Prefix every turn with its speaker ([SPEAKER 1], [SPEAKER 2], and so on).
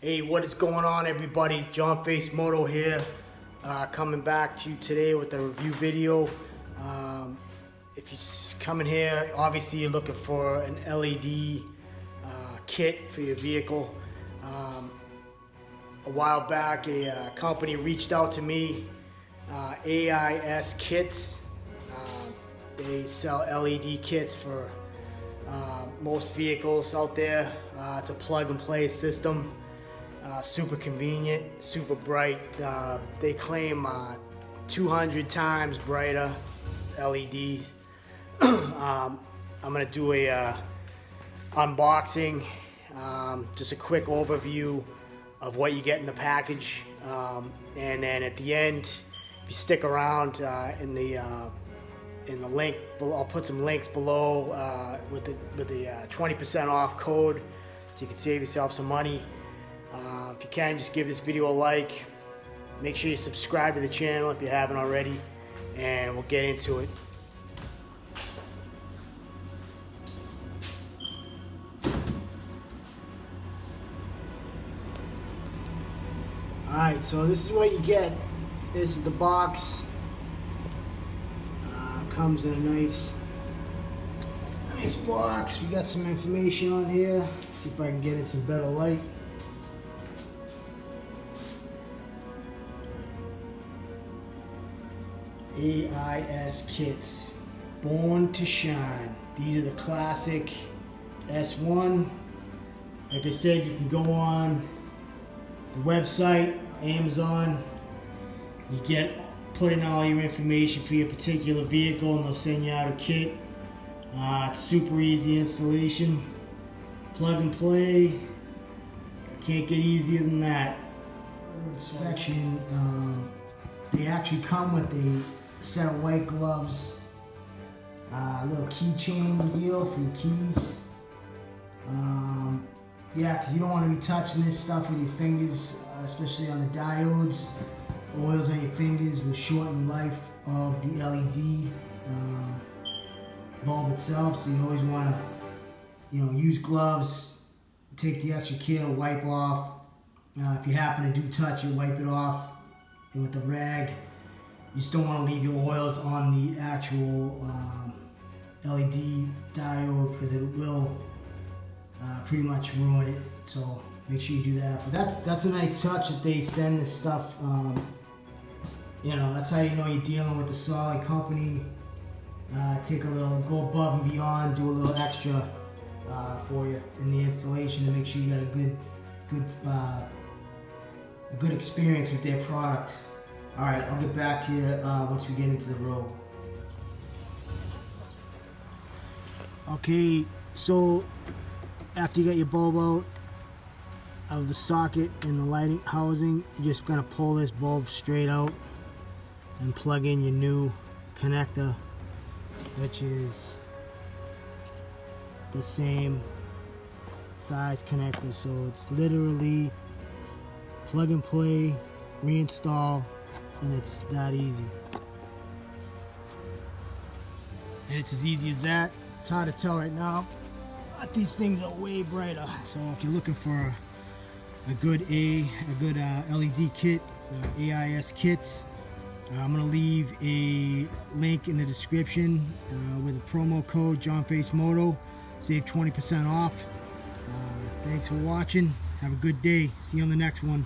[SPEAKER 1] Hey, what is going on, everybody? Johnface Moto here, coming back to you today with a review video. If you're coming here, obviously you're looking for an LED kit for your vehicle. A while back, a company reached out to me, AIS Kits. They sell LED kits for most vehicles out there. It's a plug-and-play system. Super convenient, super bright. They claim 200 times brighter LEDs. I'm gonna do a unboxing, just a quick overview of what you get in the package, and then at the end, if you stick around in the link below, I'll put some links below with the 20% off code, so you can save yourself some money. If you can, just give this video a like. Make sure you subscribe to the channel if you haven't already, and we'll get into it. Alright, so this is what you get. This is the box. Comes in a nice box. We got some information on here. See if I can get in some better light. AIS Kits, Born to Shine. These are the classic S1. Like I said, you can go on the website, Amazon. You put in all your information for your particular vehicle, and they'll send you out a kit. It's super easy installation, plug and play. Can't get easier than that. Inspection. They actually come with a set of white gloves, a little keychain deal for your keys. Yeah, because you don't want to be touching this stuff with your fingers, especially on the diodes. Oils on your fingers will shorten the life of the LED bulb itself, so you always want to, use gloves. Take the extra care to wipe off. If you happen to do touch it, wipe it off with a rag. You just don't want to leave your oils on the actual LED diode, because it will pretty much ruin it. So make sure you do that. But that's a nice touch that they send this stuff. That's how you know you're dealing with a solid company. Go above and beyond, do a little extra for you in the installation to make sure you got a good experience with their product. All right, I'll get back to you once we get into the road. Okay, so after you get your bulb out of the socket in the lighting housing, you're just gonna pull this bulb straight out and plug in your new connector, which is the same size connector. So it's literally plug and play, reinstall, and it's that easy. And it's as easy as that. It's hard to tell right now, but these things are way brighter. So if you're looking for a good LED kit, AIS Kits, I'm going to leave a link in the description with a promo code Johnface Moto. Save 20% off. Thanks for watching. Have a good day. See you on the next one.